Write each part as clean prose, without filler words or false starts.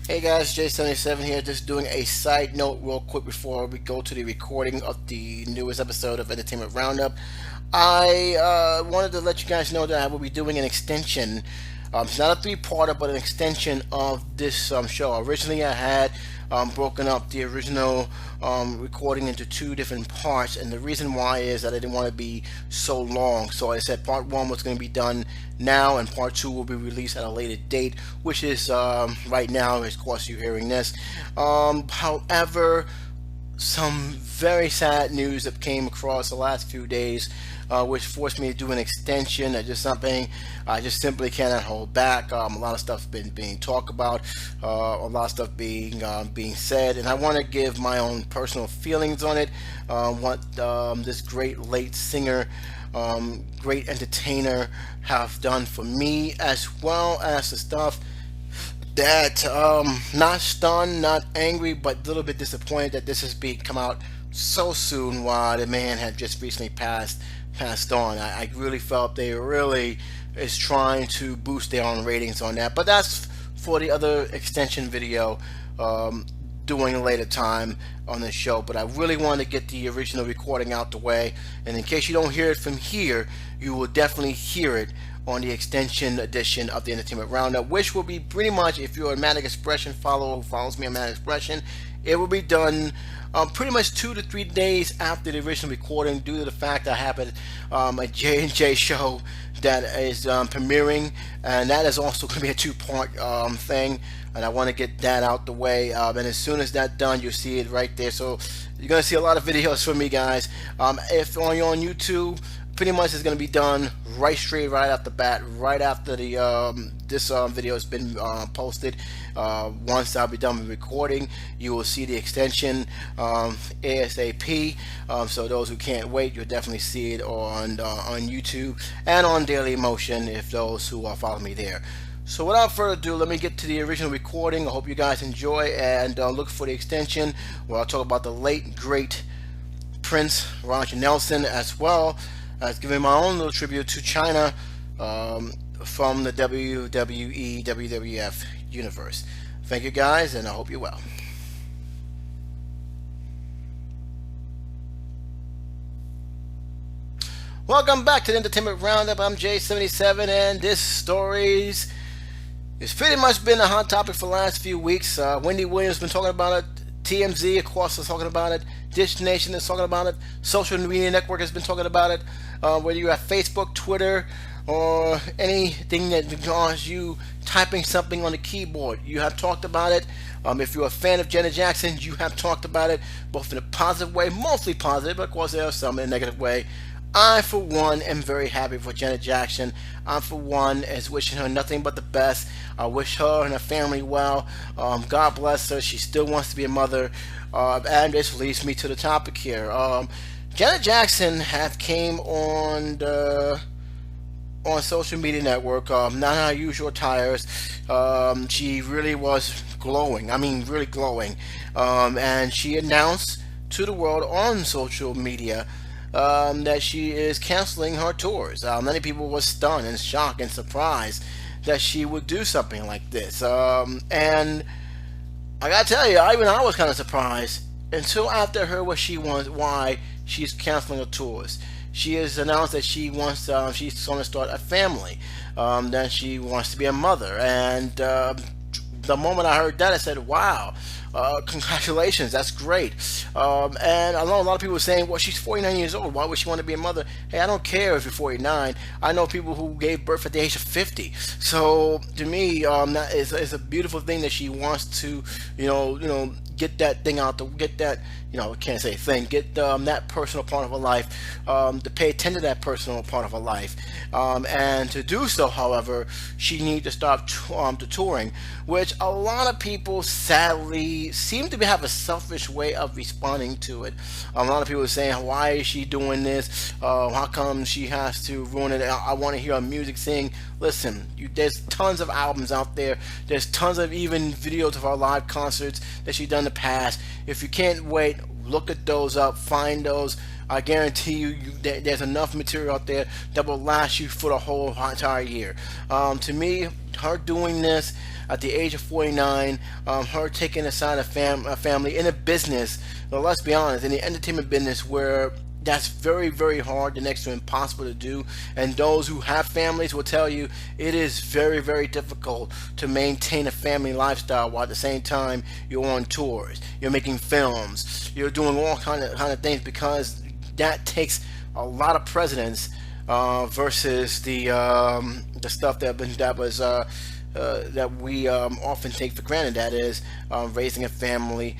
Hey guys, J77 here, just doing a side note real quick before we go to the recording of the newest episode of Entertainment Roundup. I wanted to let you guys know that I will be doing an extension. It's not a three-parter, but an extension of this show. Originally, I had broken up the original recording into two different parts, and the reason why is that I didn't want to be so long. So I said part one was going to be done now, and part two will be released at a later date, which is right now, of course, you're hearing this. However, some very sad news that came across the last few days, which forced me to do an extension. Just something I just simply cannot hold back. A lot of stuff been being talked about, a lot of stuff being said, and I want to give my own personal feelings on it. What this great late singer, great entertainer, have done for me, as well as the stuff that not stunned, not angry, but a little bit disappointed that this has come out so soon while the man had just recently passed on. I really felt they really is trying to boost their own ratings on that, but that's for the other extension video doing a later time on the show. But I really want to get the original recording out the way, and in case you don't hear it from here, you will definitely hear it on the extension edition of the Entertainment Roundup, which will be pretty much, if you're a Manic Expression follower who follows me on Manic Expression, it will be done pretty much 2 to 3 days after the original recording, due to the fact I have a J&J show that is premiering, and that is also going to be a two-part thing, and I want to get that out the way, and as soon as that's done, you'll see it right there. So you're going to see a lot of videos from me, guys. If you're on YouTube, pretty much it's going to be done right off the bat, right after the this video has been posted. Once I'll be done with recording, you will see the extension ASAP. So those who can't wait, you'll definitely see it on YouTube and on Daily Motion, if those who follow me there. So without further ado, let me get to the original recording. I hope you guys enjoy, and look for the extension where I'll talk about the late great Prince Roger Nelson, as well as giving my own little tribute to China from the WWE WWF universe. Thank you guys, and I hope you're well. Welcome back to the Entertainment Roundup. I'm J77, and this stories it's pretty much been a hot topic for the last few weeks. Wendy Williams has been talking about it. TMZ, of course, is talking about it. Dish Nation is talking about it. Social Media Network has been talking about it. Whether you have Facebook, Twitter, or anything that regards you typing something on the keyboard, you have talked about it. If you're a fan of Janet Jackson, you have talked about it, both in a positive way, mostly positive, but of course there are some in a negative way. I, for one, am very happy for Janet Jackson. I, for one, is wishing her nothing but the best. I wish her and her family well. God bless her. She still wants to be a mother. And this leads me to the topic here. Janet Jackson have came on social media network, not her usual tires. She really was glowing. I mean, really glowing. And she announced to the world on social media that she is canceling her tours. Many people were stunned and shocked and surprised that she would do something like this. And I gotta tell you, I was kind of surprised until after I heard what she wants, why she's canceling her tours. She has announced that she wants, she's going to start a family, that she wants to be a mother, and the moment I heard that, I said, wow, congratulations, that's great. And I know a lot of people are saying, well, she's 49 years old, why would she want to be a mother? Hey, I don't care if you're 49. I know people who gave birth at the age of 50. So to me, that is a beautiful thing that she wants to, get that thing out, to get that, I can't say thing, get that personal part of her life, to pay attention to that personal part of her life. And to do so, however, she needs to stop the touring, which a lot of people sadly seem to have a selfish way of responding to it. A lot of people are saying, why is she doing this? How come she has to ruin it? I want to hear her music sing. Listen, there's tons of albums out there. There's tons of even videos of her live concerts that she's done in the past. If you can't wait, look at those up, find those, I guarantee there's enough material out there that will last you for the whole entire year. To me, her doing this at the age of 49, her taking aside a family in a business, well, let's be honest, in the entertainment business where that's very, very hard, the next to impossible to do. And those who have families will tell you it is very, very difficult to maintain a family lifestyle while at the same time you're on tours, you're making films, you're doing all kind of things, because that takes a lot of precedence versus the stuff that we often take for granted. That is raising a family,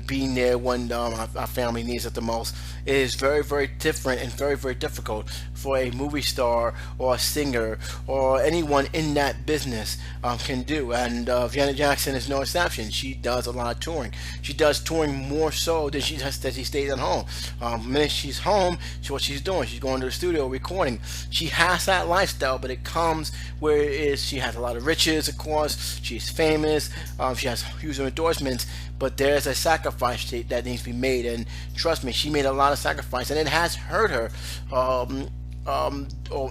being there when our family needs it the most. It is very, very different and very, very difficult for a movie star or a singer or anyone in that business can do. And Janet Jackson is no exception. She does a lot of touring. She does touring more so than she stays at home. The minute she's home, what she's doing, she's going to the studio recording. She has that lifestyle, but it comes where it is. She has a lot of riches, of course. She's famous. She has huge endorsements. But there's a sacrifice that needs to be made, and trust me, she made a lot of sacrifice, and it has hurt her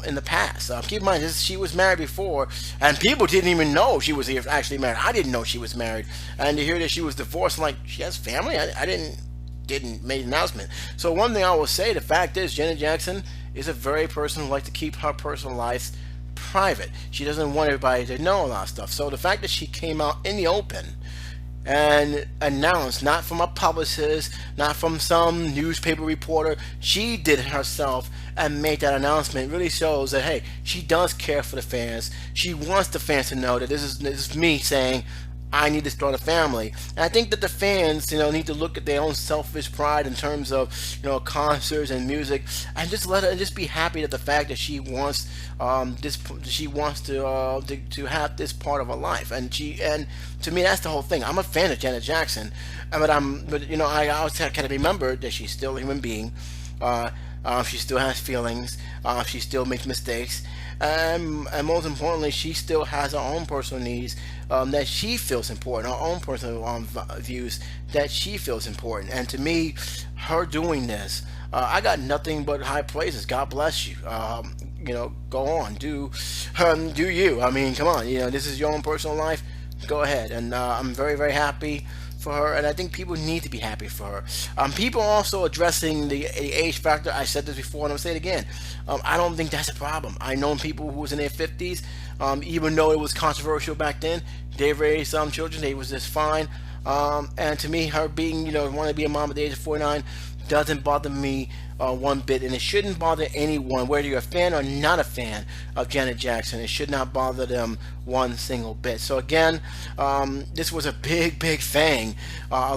in the past. Keep in mind, she was married before, and people didn't even know she was actually married. I didn't know she was married, and to hear that she was divorced, like she has family, I didn't make an announcement. So one thing I will say, the fact is, Janet Jackson is a very person who likes to keep her personal life private. She doesn't want everybody to know a lot of stuff. So the fact that she came out in the open and announced, not from a publicist, not from some newspaper reporter, she did it herself and made that announcement, really shows that, hey, she does care for the fans. She wants the fans to know that this is me saying, I need to start a family. And I think that the fans, need to look at their own selfish pride in terms of, concerts and music, and just be happy that the fact that she wants she wants to have this part of her life, and to me that's the whole thing. I'm a fan of Janet Jackson, but I always kind of remember that she's still a human being. She still has feelings. She still makes mistakes. And most importantly, she still has her own personal needs that she feels important, her own personal views that she feels important. And to me, her doing this, I got nothing but high praises. God bless you. Go on, do you. I mean, come on. This is your own personal life. Go ahead. And I'm very, very happy for her, and I think people need to be happy for her. People also addressing the age factor. I said this before, and I'll say it again. I don't think that's a problem. I know people who was in their 50s, even though it was controversial back then, they raised some children. They was just fine. And to me, her being, want to be a mom at the age of 49 doesn't bother me one bit, and it shouldn't bother anyone, whether you're a fan or not a fan of Janet Jackson. It should not bother them one single bit. So again, this was a big, big thing. I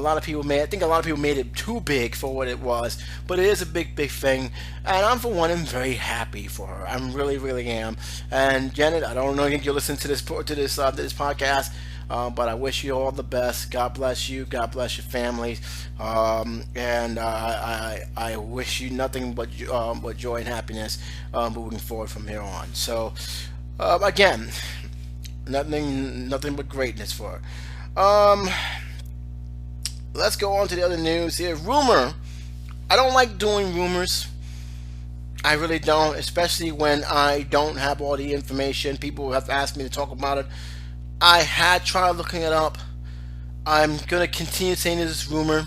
think a lot of people made it too big for what it was, but it is a big, big thing. And I'm, for one, am very happy for her. I'm really, really am. And Janet, I don't know if you'll listen to this podcast. But I wish you all the best. God bless you. God bless your families. And I wish you nothing but joy and happiness moving forward from here on. So again, nothing but greatness for her. Let's go on to the other news here. Rumor. I don't like doing rumors. I really don't, especially when I don't have all the information. People have asked me to talk about it. I had tried looking it up. I'm going to continue saying this is rumor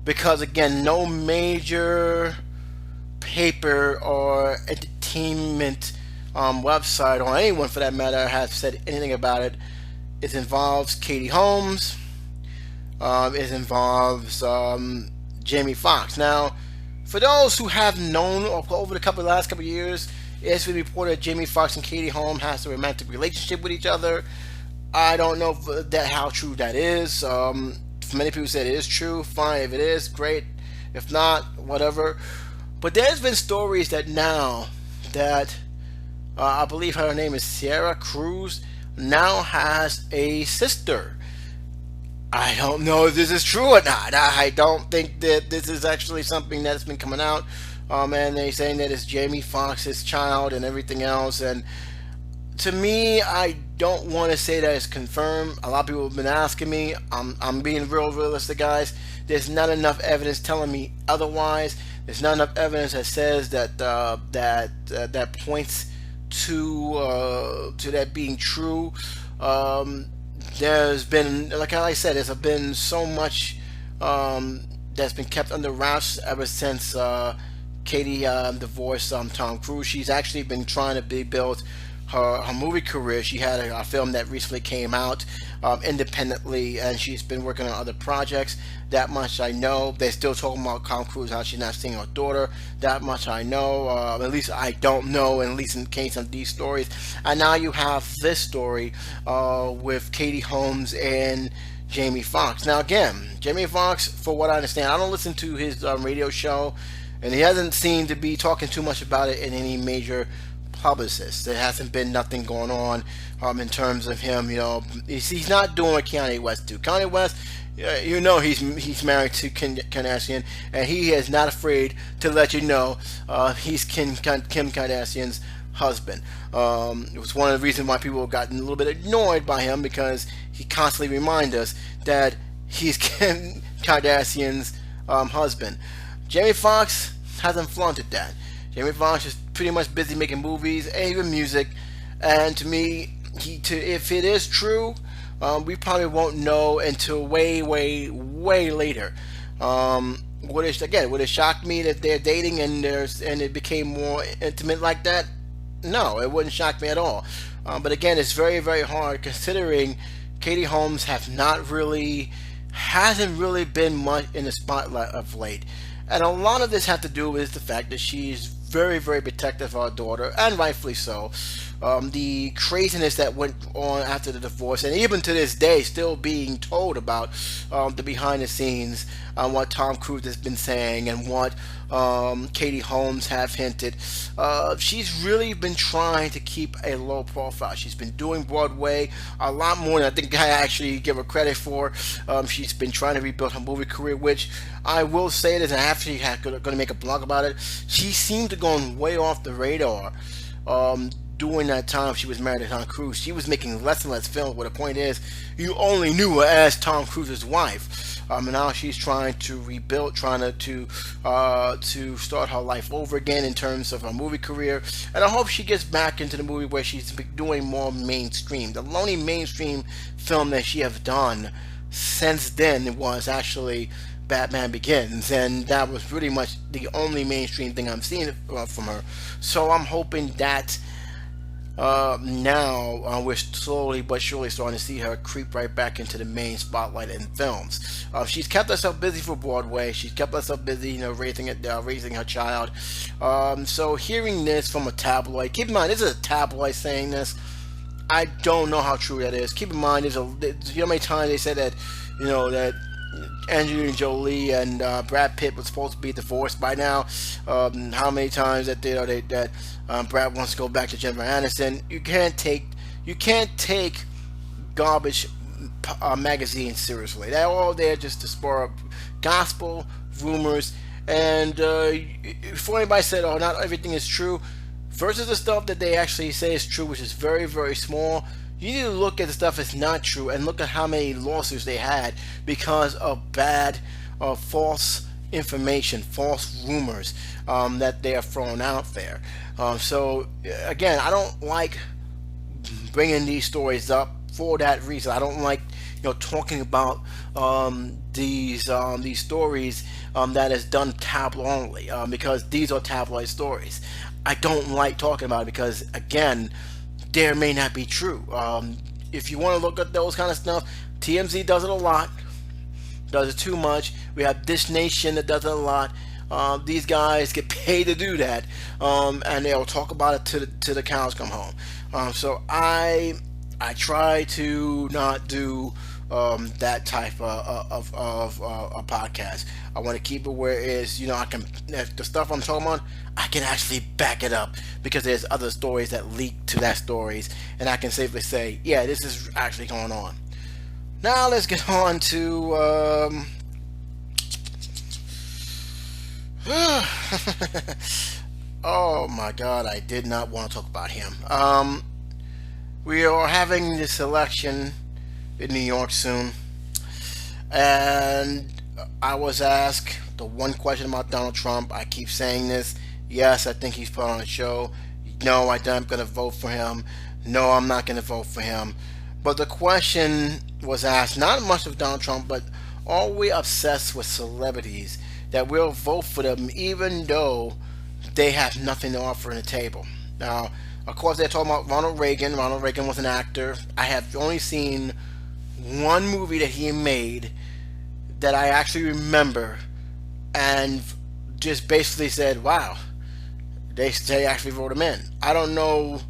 because, again, no major paper or entertainment website, or anyone for that matter, has said anything about it. It involves Katie Holmes. It involves Jamie Foxx. Now, for those who have known over the last couple of years, it's been reported that Jamie Foxx and Katie Holmes has a romantic relationship with each other. I don't know how true that is. Many people say it is true. Fine, if it is, great. If not, whatever. But there's been stories that now that I believe her name is Sierra Cruz now has a sister. I don't know if this is true or not. I don't think that this is actually something that's been coming out. And they're saying that it's Jamie Foxx's child and everything else. And To me, I don't want to say that it's confirmed. A lot of people have been asking me. I'm being realistic, guys. There's not enough evidence telling me otherwise. There's not enough evidence that says that points to that being true. Um, there's been, like I said, there's been so much that's been kept under wraps ever since Katie divorced Tom Cruise. She's actually been trying to build her movie career. She had a film that recently came out independently, and she's been working on other projects. That much I know. They're still talking about Tom Cruise, how she's not seeing her daughter. That much I know. At least I don't know, at least in case of these stories. And now you have this story with Katie Holmes and Jamie Foxx. Now, again, Jamie Foxx, for what I understand, I don't listen to his radio show, and he hasn't seemed to be talking too much about it in any major publicist. There hasn't been nothing going on in terms of him. He's not doing what Kanye West do. Kanye West, he's married to Kim Kardashian, and he is not afraid to let you know he's Kim Kardashian's husband. It was one of the reasons why people got a little bit annoyed by him, because he constantly reminds us that he's Kim Kardashian's husband. Jamie Foxx hasn't flaunted that. Jamie Foxx is pretty much busy making movies and even music, and to me, if it is true, we probably won't know until way, way, way later. Would it shock me that they're dating and it became more intimate like that? No, it wouldn't shock me at all. But again, it's very, very hard considering Katie Holmes hasn't really been much in the spotlight of late. And a lot of this has to do with the fact that she's very, very protective of her daughter, and rightfully so. The craziness that went on after the divorce, and even to this day, still being told about the behind the scenes, what Tom Cruise has been saying, and what Katie Holmes have hinted. She's really been trying to keep a low profile. She's been doing Broadway a lot more than I think I actually give her credit for. She's been trying to rebuild her movie career, which I will say this, and I actually going to make a blog about it. She seemed to go way off the radar. During that time she was married to Tom Cruise, she was making less and less films, but the point is, you only knew her as Tom Cruise's wife. And now she's trying to rebuild, trying to start her life over again in terms of her movie career. And I hope she gets back into the movie where she's doing more mainstream. The only mainstream film that she has done since then was actually Batman Begins, and that was pretty much the only mainstream thing I'm seeing from her. So I'm hoping that now we're slowly but surely starting to see her creep right back into the main spotlight in films. She's kept herself busy for Broadway. She's kept herself busy, raising her child. So hearing this from a tabloid, keep in mind this is a tabloid saying this. I don't know how true that is. Keep in mind, you know how many times they said that, that Angelina Jolie and Brad Pitt was supposed to be divorced by now. How many times that Brad wants to go back to Jennifer Aniston. You can't take garbage magazines seriously. They're all there just to spur up gospel rumors. And before anybody said, "Oh, not everything is true," versus the stuff that they actually say is true, which is very, very small. You need to look at the stuff that's not true and look at how many lawsuits they had because of bad, false information, false rumors that they are throwing out there. So again, I don't like bringing these stories up for that reason. I don't like talking about these stories that is done tabloid only because these are tabloid stories. I don't like talking about it because again, there may not be true. If you want to look at those kind of stuff, TMZ does it a lot, does it too much. We have Dish Nation that does it a lot. These guys get paid to do that, and they'll talk about it till the cows come home. So I try to not do that type of a podcast. I want to keep it where it is, I can, the stuff I'm talking about, I can actually back it up because there's other stories that leak to that stories, and I can safely say, yeah, this is actually going on. Now let's get on to oh my God, I did not want to talk about him. We are having this election in New York soon, and I was asked the one question about Donald Trump. I keep saying this. Yes, I think he's put on a show. No, I'm going to vote for him. No, I'm not going to vote for him. But the question was asked not much of Donald Trump, but are we obsessed with celebrities that we'll vote for them even though they have nothing to offer on the table? Now, of course, they're talking about Ronald Reagan. Ronald Reagan was an actor. I have only seen one movie that he made that I actually remember, and just basically said, "Wow, they actually wrote him in." I don't know.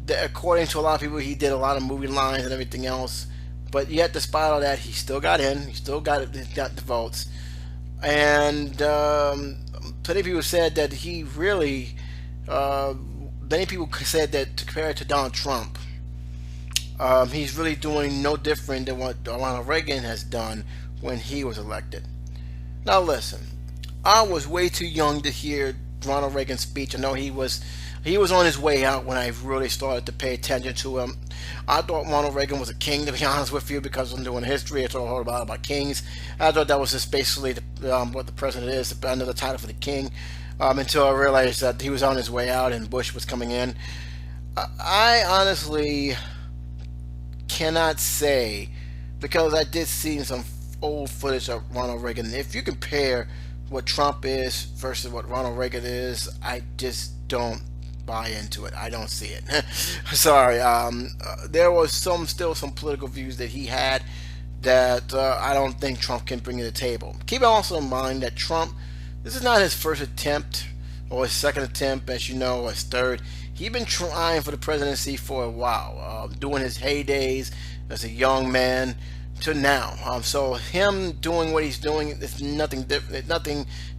According to a lot of people, he did a lot of movie lines and everything else, but yet, despite all that, he still got in. He still got the votes, and plenty of people said that he really. Many people said that to compare it to Donald Trump, he's really doing no different than what Ronald Reagan has done when he was elected. Now listen, I was way too young to hear Ronald Reagan's speech. I know he was on his way out when I really started to pay attention to him. I thought Ronald Reagan was a king, to be honest with you, because I'm doing history. I told a whole lot about kings. I thought that was just basically what the president is, another title for the king. Until I realized that he was on his way out and Bush was coming in. I honestly cannot say, because I did see some old footage of Ronald Reagan. If you compare what Trump is versus what Ronald Reagan is, I just don't buy into it. I don't see it. Sorry. There was still some political views that he had that I don't think Trump can bring to the table. Keep also in mind that Trump, this is not his first attempt or his second attempt, as you know, or his third. He's been trying for the presidency for a while, doing his heydays as a young man to now. So him doing what he's doing is nothing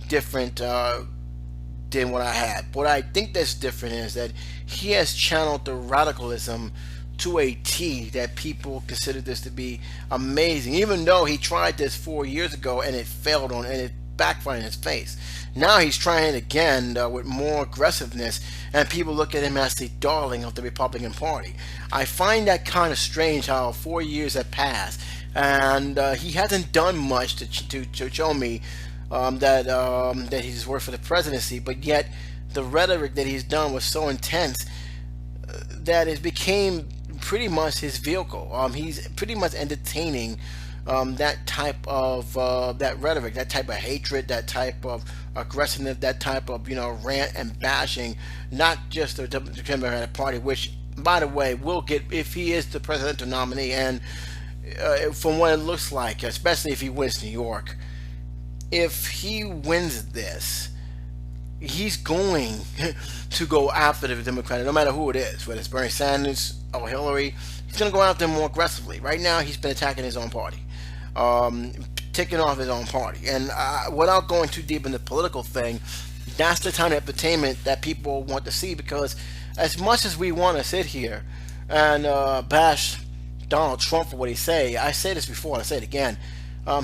different than what I had. What I think that's different is that he has channeled the radicalism to a T that people consider this to be amazing, even though he tried this 4 years ago and it failed and it backfired in his face. Now he's trying it again with more aggressiveness, and people look at him as the darling of the Republican Party. I find that kind of strange how 4 years have passed and he hasn't done much to show me that he's worth for the presidency, but yet the rhetoric that he's done was so intense that it became pretty much his vehicle. He's pretty much entertaining that type of that rhetoric, that type of hatred, that type of aggressiveness, that type of rant and bashing, not just the Democratic Party, which, by the way, will get if he is the presidential nominee, and from what it looks like, especially if he wins New York, if he wins this, he's going to go after the Democratic, no matter who it is, whether it's Bernie Sanders or Hillary. He's going to go after them more aggressively. Right now, he's been attacking his own party, taking off his own party. And without going too deep in the political thing, that's the kind of entertainment that people want to see, because as much as we want to sit here and bash Donald Trump for what he say, I say this before and I say it again,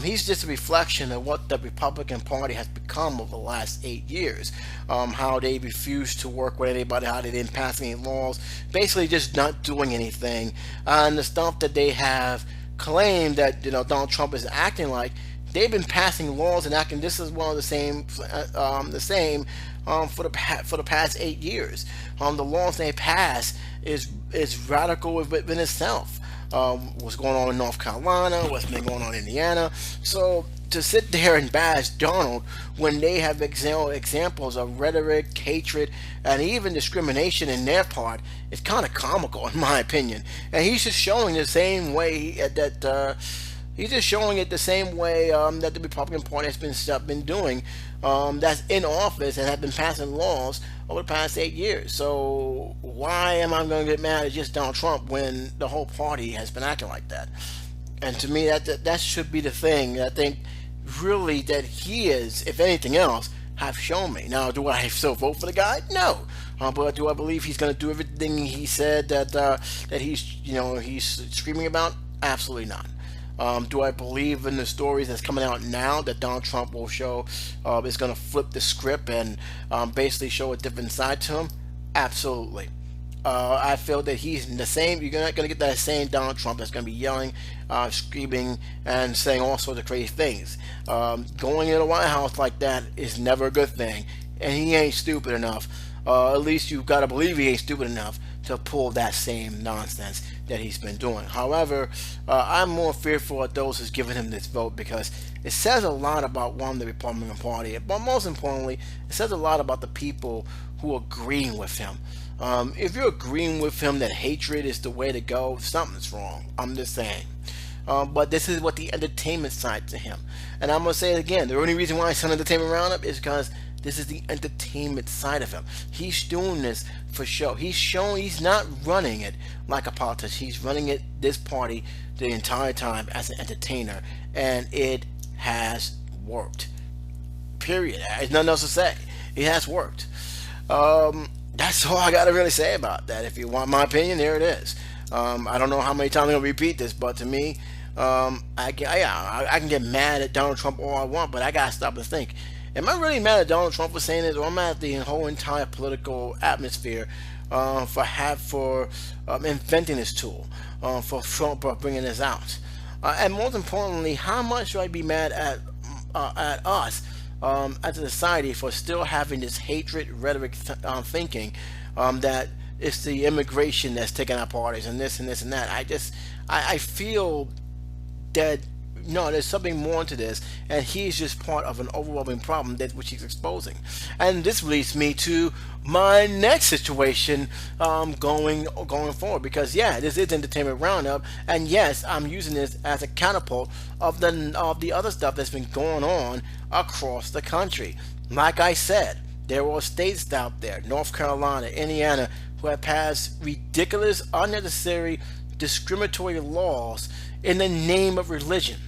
he's just a reflection of what the Republican Party has become over the last 8 years. How they refused to work with anybody, how they didn't pass any laws, basically just not doing anything. And the stuff that they have claimed that Donald Trump is acting like, they've been passing laws and acting this is one of the same for the past 8 years. The laws they pass is radical within itself. What's going on in North Carolina, what's been going on in Indiana. So to sit there and bash Donald when they have examples of rhetoric, hatred, and even discrimination in their part, it's kind of comical in my opinion. And he's just showing the same way that he's just showing it the same way that the Republican Party has been doing, that's in office and have been passing laws over the past 8 years. So why am I going to get mad at just Donald Trump when the whole party has been acting like that? And to me, that should be the thing. I think really that he is, if anything else, have shown me. Now, do I still vote for the guy? No. But do I believe he's going to do everything he said that he's screaming about? Absolutely not. Do I believe in the stories that's coming out now that Donald Trump will show is going to flip the script and basically show a different side to him? Absolutely. I feel that he's the same. You're not going to get that same Donald Trump that's going to be yelling, screaming, and saying all sorts of crazy things. Going in the White House like that is never a good thing, and he ain't stupid enough. At least you've got to believe he ain't stupid enough to pull that same nonsense that he's been doing. However, I'm more fearful of those who's giving him this vote because it says a lot about one, the Republican Party, but most importantly, it says a lot about the people who are agreeing with him. If you're agreeing with him that hatred is the way to go, something's wrong. I'm just saying. But this is what the entertainment side to him. And I'm going to say it again. The only reason why it's an entertainment roundup is because this is the entertainment side of him. He's doing this for show. He's not running it like a politician. He's running this party the entire time as an entertainer. And it has worked. Period. There's nothing else to say. It has worked. That's all I got to really say about that. If you want my opinion, there it is. I don't know how many times I'm going to repeat this, but to me, I can get mad at Donald Trump all I want, but I got to stop and think. Am I really mad at Donald Trump for saying this, or am I mad at the whole entire political atmosphere for inventing this tool, for bringing this out? And most importantly, how much should I be mad at us as a society for still having this hatred rhetoric thinking that it's the immigration that's taking our parties and this and this and that? I feel that no, there's something more to this, and he's just part of an overwhelming problem that which he's exposing. And this leads me to my next situation going forward, because yeah, this is Entertainment Roundup, and yes, I'm using this as a catapult of the other stuff that's been going on across the country. Like I said, there are states out there, North Carolina, Indiana, who have passed ridiculous, unnecessary, discriminatory laws in the name of religion.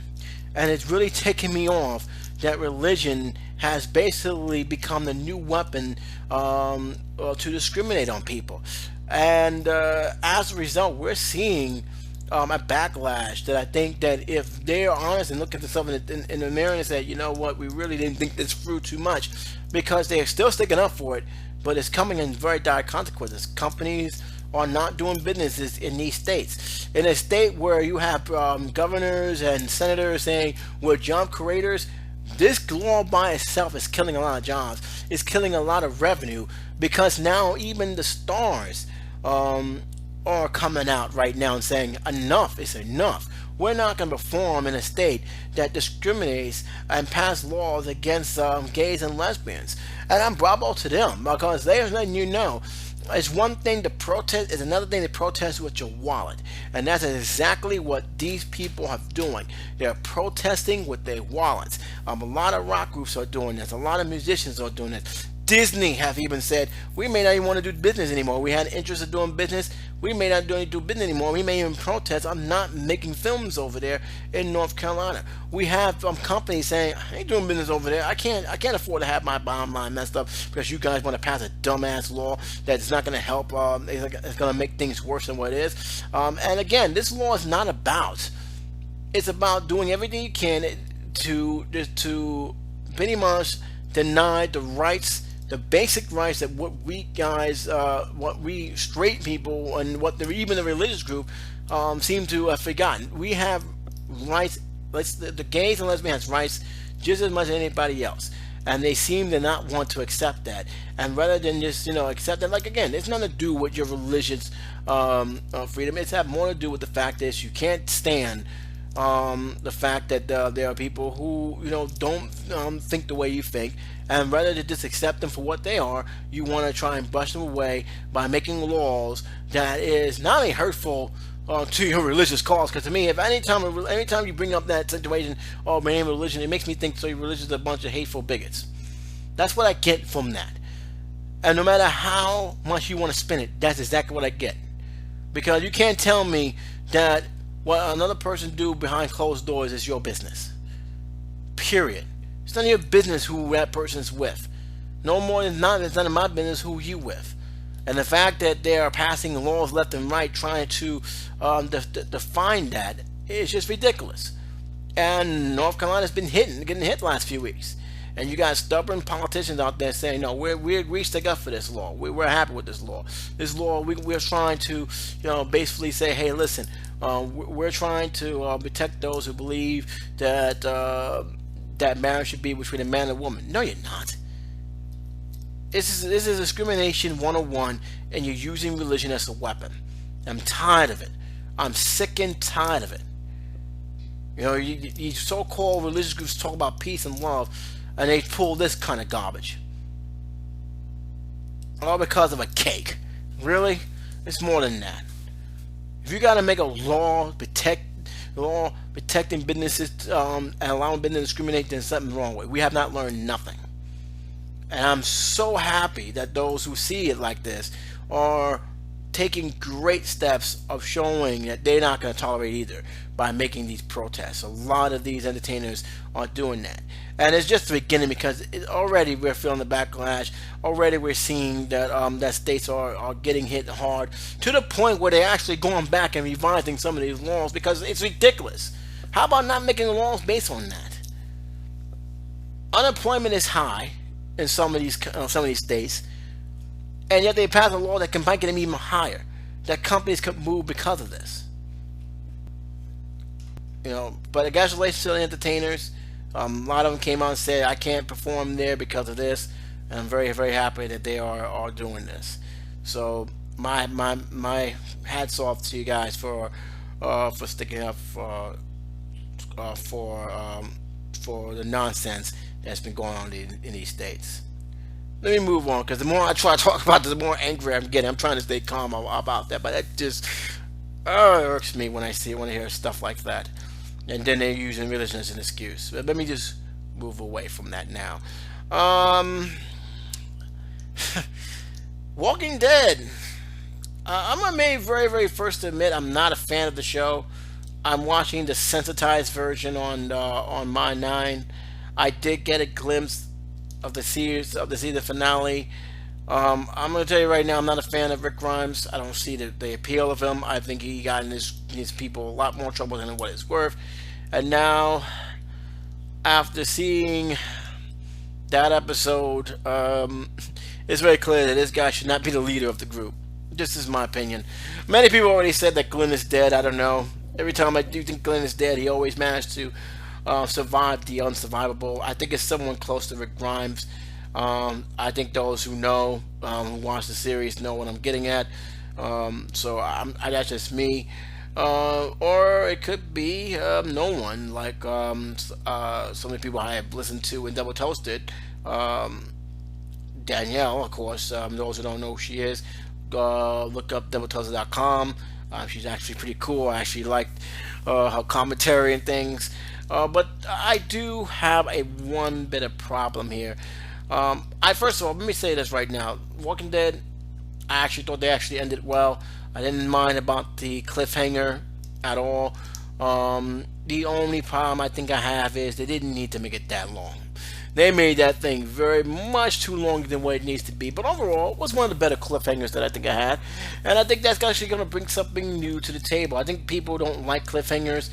And it's really taken me off that religion has basically become the new weapon to discriminate on people. And as a result, we're seeing a backlash that I think that if they're honest and look at themselves in the mirror and say, you know what, we really didn't think this through too much, because they're still sticking up for it, but it's coming in very dire consequences. Companies are not doing businesses in these states. In a state where you have governors and senators saying we're job creators, this law by itself is killing a lot of jobs. It's killing a lot of revenue, because now even the stars are coming out right now and saying enough is enough. We're not going to perform in a state that discriminates and pass laws against gays and lesbians. And I'm bravo to them, because they're letting you know it's one thing to protest, it's another thing to protest with your wallet. And that's exactly what these people are doing. They're protesting with their wallets. A lot of rock groups are doing this. A lot of musicians are doing this. Disney have even said, we may not even want to do business anymore. We had interest in doing business. We may not do business anymore. We may even protest. I'm not making films over there in North Carolina. We have companies saying, I ain't doing business over there. I can't afford to have my bottom line messed up because you guys want to pass a dumbass law that's not going to help. It's going to make things worse than what it is. And again, this law is not about. It's about doing everything you can to pretty much deny the rights, the basic rights that what we straight people and even the religious group seem to have forgotten. We have rights. The gays and lesbians have rights just as much as anybody else, and they seem to not want to accept that. And rather than just accept that, like again, it's nothing to do with your religious freedom. It's have more to do with the fact that you can't stand the fact that there are people who don't think the way you think, and rather than just accept them for what they are, you want to try and brush them away by making laws that is not only hurtful to your religious cause. Because to me, if anytime you bring up that situation, oh, my name is religion, it makes me think so your religion is a bunch of hateful bigots. That's what I get from that. And no matter how much you want to spin it, that's exactly what I get. Because you can't tell me that what another person do behind closed doors is your business. Period. It's none of your business who that person's with. No more than not, it's none of my business who you with. And the fact that they are passing laws left and right trying to define that is just ridiculous. And North Carolina's been getting hit the last few weeks. And you got stubborn politicians out there saying, no, we stick up for this law. We're happy with this law. This law, we're trying to, basically say, hey, listen, we're trying to protect those who believe that that marriage should be between a man and a woman. No, you're not. This is discrimination 101, and you're using religion as a weapon. I'm tired of it. I'm sick and tired of it. You so-called religious groups talk about peace and love, and they pull this kind of garbage. All because of a cake. Really? It's more than that. If you got to make a law protecting businesses and allowing business to discriminate, then something's wrong with it. We have not learned nothing. And I'm so happy that those who see it like this are taking great steps of showing that they're not going to tolerate either by making these protests. A lot of these entertainers are doing that. And it's just the beginning, because already we're feeling the backlash. Already we're seeing that that states are getting hit hard, to the point where they're actually going back and revising some of these laws because it's ridiculous. How about not making laws based on that? Unemployment is high in some of these states, and yet they pass a law that can make them even higher. That companies could move because of this. But congratulations to the entertainers. A lot of them came out and said, I can't perform there because of this, and I'm very, very happy that they are doing this. So my hats off to you guys for sticking up for the nonsense that's been going on in these states. Let me move on, because the more I try to talk about this, the more angry I'm getting. I'm trying to stay calm about that, but it just irks me when I hear stuff like that. And then they're using religion as an excuse. But let me just move away from that now. Walking Dead. I'm gonna be very, very first to admit I'm not a fan of the show. I'm watching the sensitized version on My 9. I did get a glimpse of the season finale. I'm going to tell you right now, I'm not a fan of Rick Grimes. I don't see the appeal of him. I think he got in his people a lot more trouble than what it's worth. And now, after seeing that episode, it's very clear that this guy should not be the leader of the group. This is my opinion. Many people already said that Glenn is dead. I don't know. Every time I do think Glenn is dead, he always managed to survive the unsurvivable. I think it's someone close to Rick Grimes. I think those who know, who watch the series, know what I'm getting at. So that's just me. Or it could be no one, like some of the people I have listened to and double toasted. Danielle, of course. Those who don't know who she is, look up doubletoasted.com. She's actually pretty cool. I actually liked her commentary and things. But I do have one bit of problem here. First of all, let me say this right now. Walking Dead, I actually thought they actually ended well. I didn't mind about the cliffhanger at all. The only problem I think I have is they didn't need to make it that long. They made that thing very much too long than what it needs to be. But overall, it was one of the better cliffhangers that I think I had. And I think that's actually going to bring something new to the table. I think people don't like cliffhangers.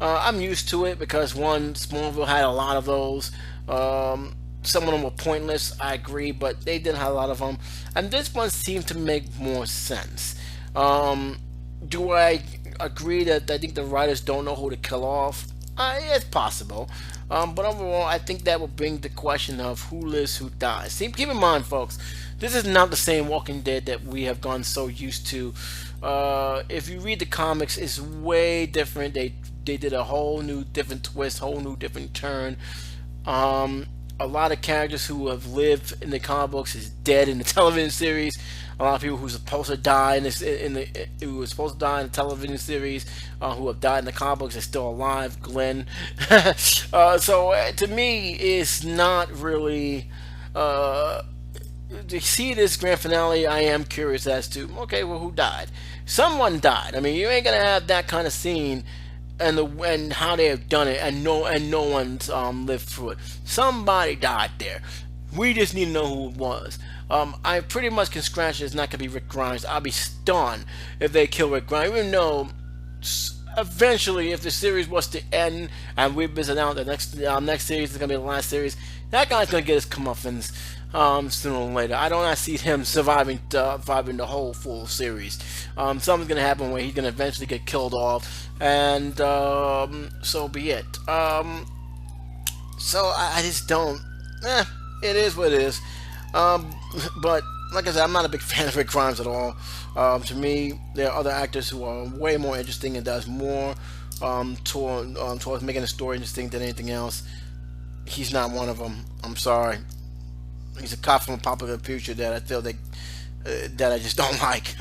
I'm used to it because, one, Smallville had a lot of those. Some of them were pointless, I agree, but they did have a lot of them. And this one seemed to make more sense. Do I agree that I think the writers don't know who to kill off? It's possible. But overall, I think that will bring the question of who lives, who dies. See, keep in mind, folks, this is not the same Walking Dead that we have gone so used to. If you read the comics, it's way different. They did a whole new different twist, whole new different turn. A lot of characters who have lived in the comic books is dead in the television series. A lot of people who are supposed to die who were supposed to die in the television series, who have died in the comic books, are still alive. Glenn. So to me, it's not really. To see this grand finale, I am curious as to, okay, well, who died? Someone died. I mean, you ain't gonna have that kind of scene and how they have done it, and no one's lived through it. Somebody died there. We just need to know who it was. I pretty much can scratch it's not gonna be Rick Grimes. I'll be stunned if they kill Rick Grimes, even though eventually, if the series was to end and we've been announced the next series is gonna be the last series, that guy's gonna get his comeuppance sooner or later. I do not see him surviving the whole full series. Something's gonna happen where he's gonna eventually get killed off, and so be it. So I just don't. It is what it is. But like I said, I'm not a big fan of Rick Grimes at all. To me, there are other actors who are way more interesting and does more towards making the story interesting than anything else. He's not one of them. I'm sorry. He's a cop from a popular future that I feel that I just don't like.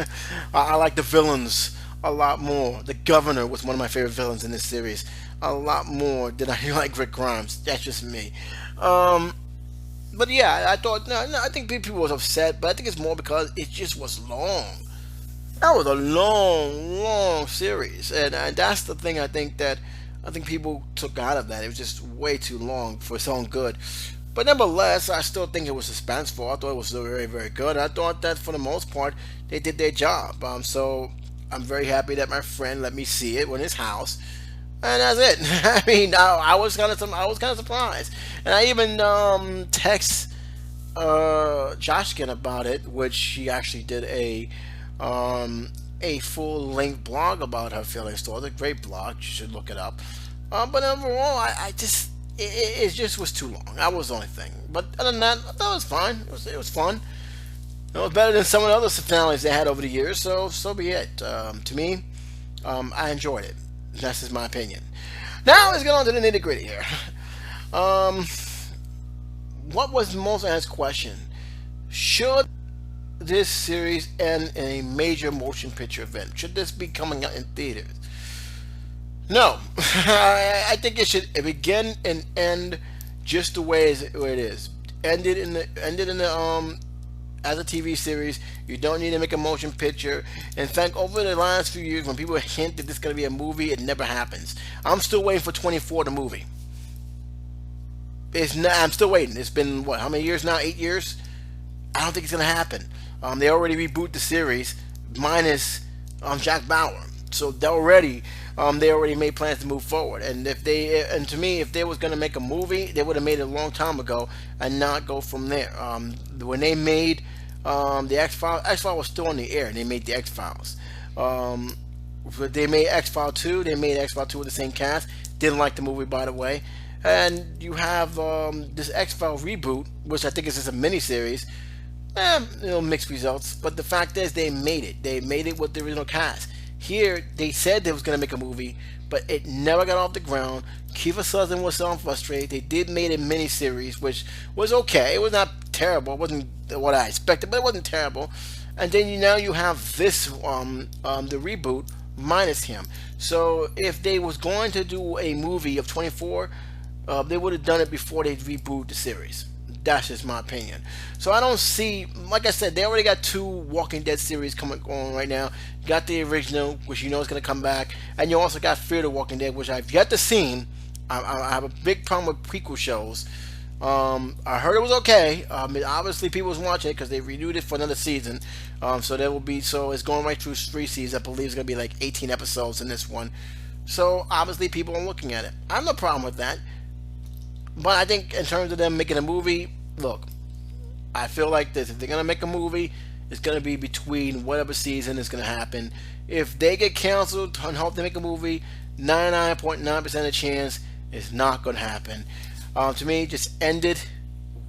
I like the villains a lot more. The Governor was one of my favorite villains in this series. A lot more than I like Rick Grimes. That's just me. But yeah, I thought no, I think people was upset, but I think it's more because it just was long. That was a long series, and that's the thing I think people took out of that. It was just way too long for its own good. But nevertheless, I still think it was suspenseful. I thought it was still very good. I thought that for the most part they did their job. So I'm very happy that my friend let me see it in his house. And that's it. I mean, I was kind of surprised, and I even text Joshkin about it, which she actually did a full length blog about her feelings towards it. A great blog. You should look it up. But overall, I just it just was too long. That was the only thing. But other than that, I thought it was fine. It was fun. It was better than some of the other finales they had over the years. So be it. To me, I enjoyed it. That's just my opinion. Now let's get on to the nitty gritty here. What was most asked question? Should this series end in a major motion picture event? Should this be coming out in theaters? No, I think it should begin and end just the way it is. Ended in the as a TV series. You don't need to make a motion picture. In fact, over the last few years, when people hint that this is going to be a movie, it never happens. I'm still waiting for 24, the movie. I'm still waiting. It's been, how many years now? 8 years? I don't think it's going to happen. They already rebooted the series, minus Jack Bauer. So they already made plans to move forward. And to me, if they was going to make a movie, they would have made it a long time ago and not go from there. When they made the X-Files was still on the air, and they made the X-Files. They made X-Files 2. They made X-Files 2 with the same cast. Didn't like the movie, by the way. And you have this X-Files reboot, which I think is just a miniseries. Mixed results. But the fact is, they made it. They made it with the original cast. Here, they said they was going to make a movie, but it never got off the ground. Kiefer Sutherland was so frustrated. They did make a miniseries, which was okay. It was not terrible. It wasn't what I expected, but it wasn't terrible. And then now you have this, the reboot, minus him. So if they was going to do a movie of 24, they would have done it before they reboot the series. That's just my opinion. So I don't see, like I said, they already got 2 Walking Dead series coming on right now. You got the original, which you know is going to come back, and you also got Fear the Walking Dead, which I've yet to see. I have a big problem with prequel shows. I heard it was okay. Obviously, people was watching it because they renewed it for another season. So it's going right through 3 seasons. I believe it's going to be like 18 episodes in this one. So obviously, people are looking at it. I have no problem with that. But I think in terms of them making a movie, look, I feel like this. If they're going to make a movie, it's going to be between whatever season is going to happen. If they get canceled and hope they make a movie, 99.9% of chance it's not going to happen. To me, just end it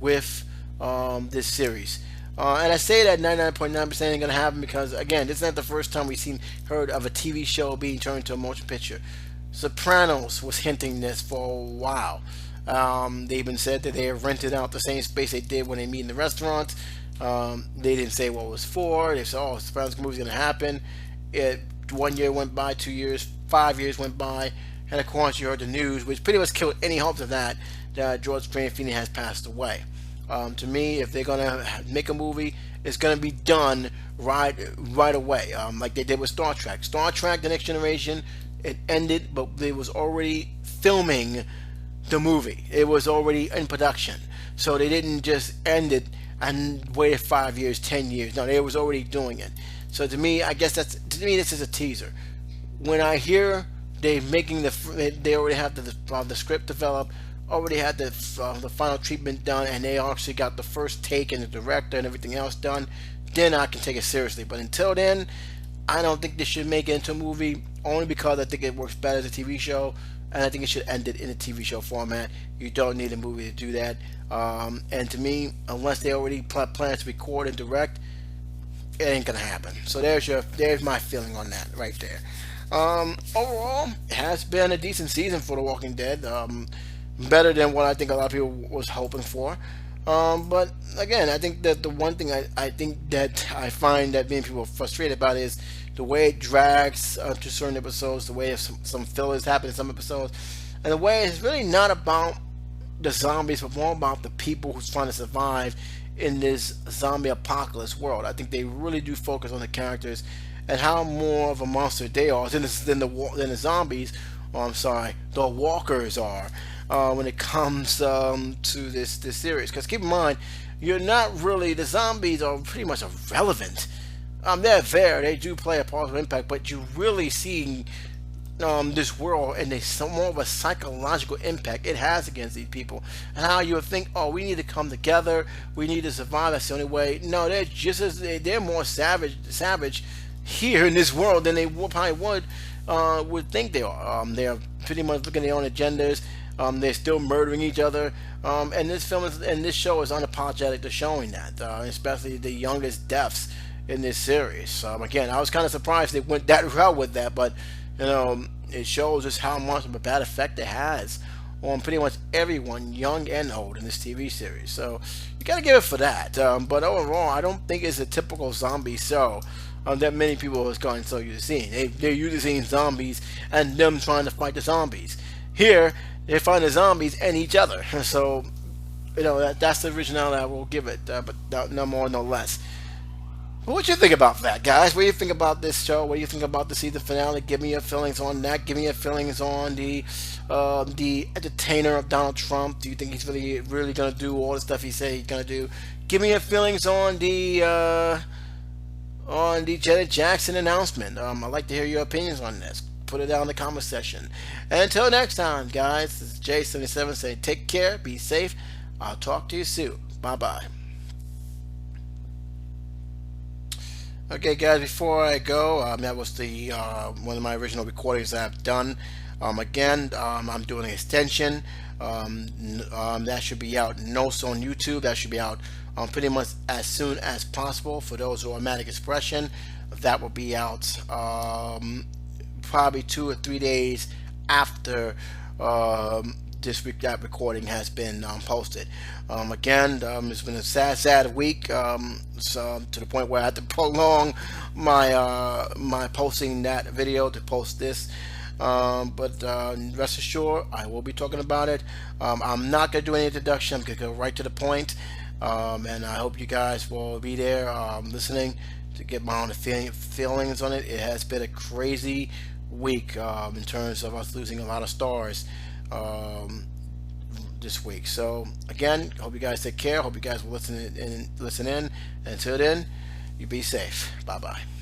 with this series. And I say that 99.9% ain't going to happen because, again, this is not the first time we've heard of a TV show being turned into a motion picture. Sopranos was hinting this for a while. They even said that they have rented out the same space they did when they meet in the restaurant. They didn't say what it was for. They said, "Oh, Sopranos movie's going to happen." 1 year went by, 2 years, 5 years went by, and of course you heard the news, which pretty much killed any hopes of that George Gandolfini has passed away. To me, if they're going to make a movie, it's going to be done right away, like they did with Star Trek. Star Trek: The Next Generation, it ended, but they was already filming the movie. It was already in production, so they didn't just end it and waited 5 years, 10 years. No, they was already doing it. So to me, I guess this is a teaser. When I hear They making they already have the script developed, already had the final treatment done, and they actually got the first take and the director and everything else done. Then I can take it seriously. But until then, I don't think they should make it into a movie, only because I think it works better as a TV show, and I think it should end it in a TV show format. You don't need a movie to do that. And to me, unless they already plan to record and direct, it ain't gonna happen. So there's my feeling on that right there. Overall, it has been a decent season for The Walking Dead. Better than what I think a lot of people was hoping for. But again, I think that the one thing I think that I find that being people frustrated about is the way it drags to certain episodes, the way some fillers happen in some episodes, and the way it's really not about the zombies, but more about the people who's trying to survive in this zombie apocalypse world. I think they really do focus on the characters and how more of a monster they are than the zombies. Oh, I'm sorry, the walkers are when it comes to this series. Because keep in mind, you're not really, the zombies are pretty much irrelevant. They're there, they do play a positive impact, but you really see this world and more of a psychological impact it has against these people, and how you would think, oh, we need to come together, we need to survive, that's the only way. No, they're more savage here in this world than they probably would think they are. They're pretty much looking at their own agendas. They're still murdering each other, and this show is unapologetic to showing that, especially the youngest deaths in this series. Again, I was kind of surprised they went that route with that, but it shows just how much of a bad effect it has on pretty much everyone, young and old, in this TV series. So you gotta give it for that. But overall, I don't think it's a typical zombie show that many people has gotten so used to seeing. They're used to seeing zombies and them trying to fight the zombies. Here, they find the zombies and each other. So, that's the originality I will give it, but no more, no less. What you think about that, guys? What do you think about this show? What do you think about the season finale? Give me your feelings on that. Give me your feelings on the entertainer of Donald Trump. Do you think he's really gonna do all the stuff he said he's gonna do? Give me your feelings on the Janet Jackson announcement. I'd like to hear your opinions on this. Put it down in the comment section. And until next time, guys, this is J77 saying take care, be safe. I'll talk to you soon. Bye-bye. Okay, guys, before I go, that was the one of my original recordings that I've done. Again, I'm doing an extension. That should be out also on YouTube. That should be out pretty much as soon as possible for those who are Automatic Expression. That will be out probably 2 or 3 days after that recording has been posted. Again, it's been a sad week, so to the point where I had to prolong my posting that video to post this. But rest assured, I will be talking about it. I'm not going to do any introduction. I'm going to go right to the point. And I hope you guys will be there listening to get my own feelings on it. It has been a crazy week in terms of us losing a lot of stars this week. So again, hope you guys take care. Hope you guys will listen in. And until then, you be safe. Bye bye.